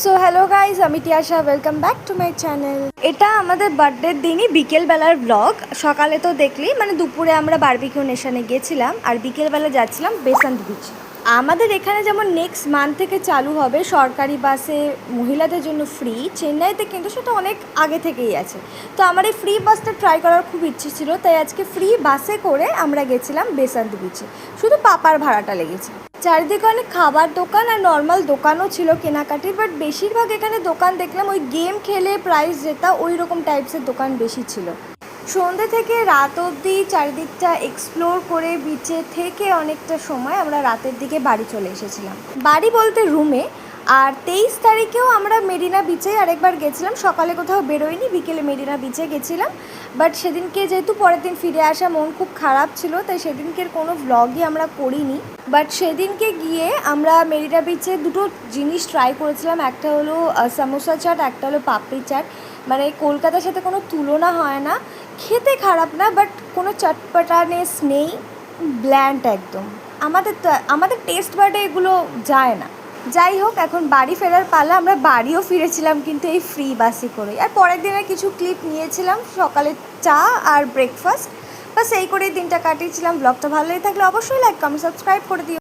So hello guys, আমি Tiyasha. Welcome back to my channel. এটা আমাদের বার্থডের দিনই বিকেলবেলার ব্লগ। সকালে তো দেখলি, মানে দুপুরে আমরা বারবিকিউ নেশনে গেছিলাম আর বিকেলবেলা যাচ্ছিলাম বেসান্ত বিচ। আমাদের এখানে যেমন নেক্সট মান্থ থেকে চালু হবে সরকারি বাসে মহিলাদের জন্য ফ্রি, চেন্নাইতে কিন্তু সেটা অনেক আগে থেকেই আছে। তো আমার এই ফ্রি বাসটা ট্রাই করার খুব ইচ্ছে ছিল, তাই আজকে ফ্রি বাসে করে আমরা গেছিলাম বেসান্ত বিচে। শুধু পাপার ভাড়াটা লেগেছে। চারিদিকে অনেক খাবার দোকান আর নর্মাল দোকানও ছিল কেনাকাটির, বাট বেশিরভাগ এখানে দোকান দেখলাম ওই গেম খেলে প্রাইস যেটা ওই রকম টাইপসের দোকান বেশি ছিল। সন্ধ্যে থেকে রাত অবধি চারিদিকটা এক্সপ্লোর করে বিচে থেকে অনেকটা সময় আমরা রাতের দিকে বাড়ি চলে এসেছিলাম। বাড়ি বলতে রুমে। আর 23 তারিখেও আমরা মেরিনা বিচে আরেকবার গেছিলাম। সকালে কোথাও বেরোয়নি, বিকেলে মেরিনা বিচে গেছিলাম। বাট সেদিনকে যেহেতু পরের দিন ফিরে আসা, মন খুব খারাপ ছিল, তাই সেদিনকের কোনো ভ্লগই আমরা করিনি। বাট সেদিনকে গিয়ে আমরা মেরিনা বিচে দুটো জিনিস ট্রাই করেছিলাম। একটা হলো সামোসা চাট, একটা হলো পাপড়ি চাট। মানে কলকাতার সাথে কোনো তুলনা হয় না। খেতে খারাপ না, বাট কোনো চটপটানেস নেই, ব্ল্যান্ড একদম। আমাদের টেস্ট বাডে এগুলো যায় না। যাই হোক, এখন বাড়ি ফেরার পালা। আমরা বাড়িও ফিরেছিলাম কিন্তু এই ফ্রি বাসে করে। আর পরের দিনের কিছু ক্লিপ নিয়েছিলাম, সকালে চা আর ব্রেকফাস্ট। বাস এই করেই দিনটা কাটিয়েছিলাম। ব্লগটা ভালো লেগে থাকলে অবশ্যই লাইক, কমেন্ট, সাবস্ক্রাইব করে দিও।